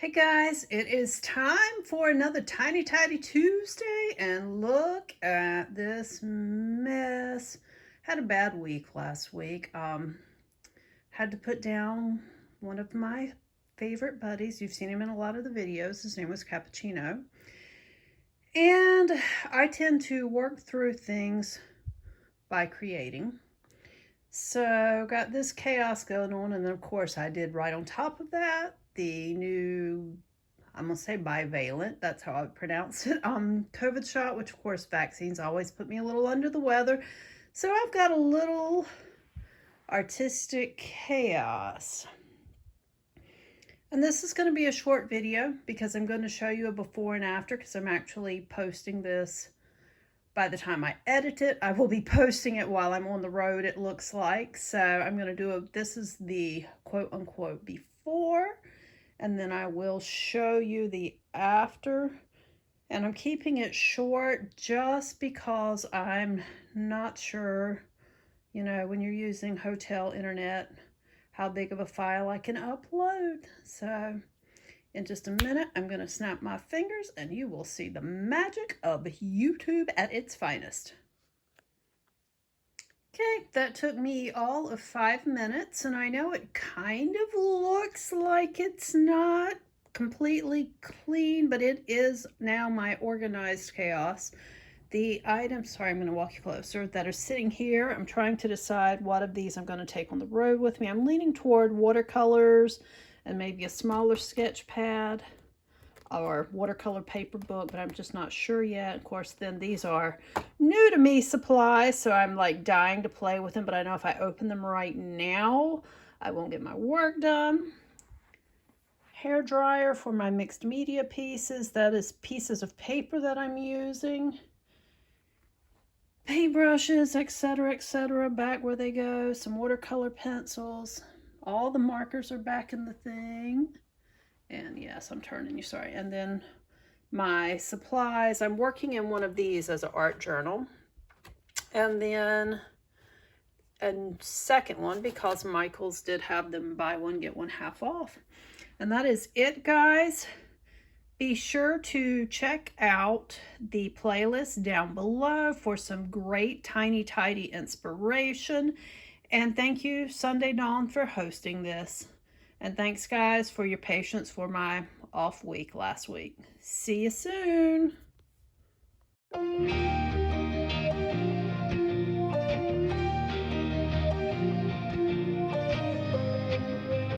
Hey guys, it is time for another Tiny Tidy Tuesday, and look at this mess. Had a bad week last week. Had to put down one of my favorite buddies. You've seen him in a lot of the videos. His name was Cappuccino. And I tend to work through things by creating. So got this chaos going on, and then of course I did right on top of that the new, I'm gonna say bivalent, that's how I would pronounce it, COVID shot, which of course vaccines always put me a little under the weather. So I've got a little artistic chaos. And this is going to be a short video because I'm going to show you a before and after, because I'm actually posting this. By the time I edit it, I will be posting it while I'm on the road, it looks like. So I'm going to do this is the quote unquote before, and then I will show you the after. And I'm keeping it short just because I'm not sure, you know, when you're using hotel internet, how big of a file I can upload. So in just a minute, I'm going to snap my fingers and you will see the magic of YouTube at its finest. Okay, that took me all of 5 minutes, and I know it kind of looks like it's not completely clean, but it is now my organized chaos. The items, sorry, I'm going to walk you closer, that are sitting here, I'm trying to decide what of these I'm going to take on the road with me. I'm leaning toward watercolors and maybe a smaller sketch pad or watercolor paper book, but I'm just not sure yet. Of course, then these are new to me supplies, so I'm like dying to play with them, but I know if I open them right now, I won't get my work done. Hair dryer for my mixed media pieces. That is pieces of paper that I'm using. Paintbrushes, etc., back where they go. Some watercolor pencils. All the markers are back in the thing. And yes, I'm turning you, sorry. And then my supplies, I'm working in one of these as an art journal. And then a second one, because Michael's did have them buy one, get one half off. And that is it, guys. Be sure to check out the playlist down below for some great Tiny Tidy inspiration. And thank you, Sunday Dawn, for hosting this. And thanks, guys, for your patience for my off week last week. See you soon.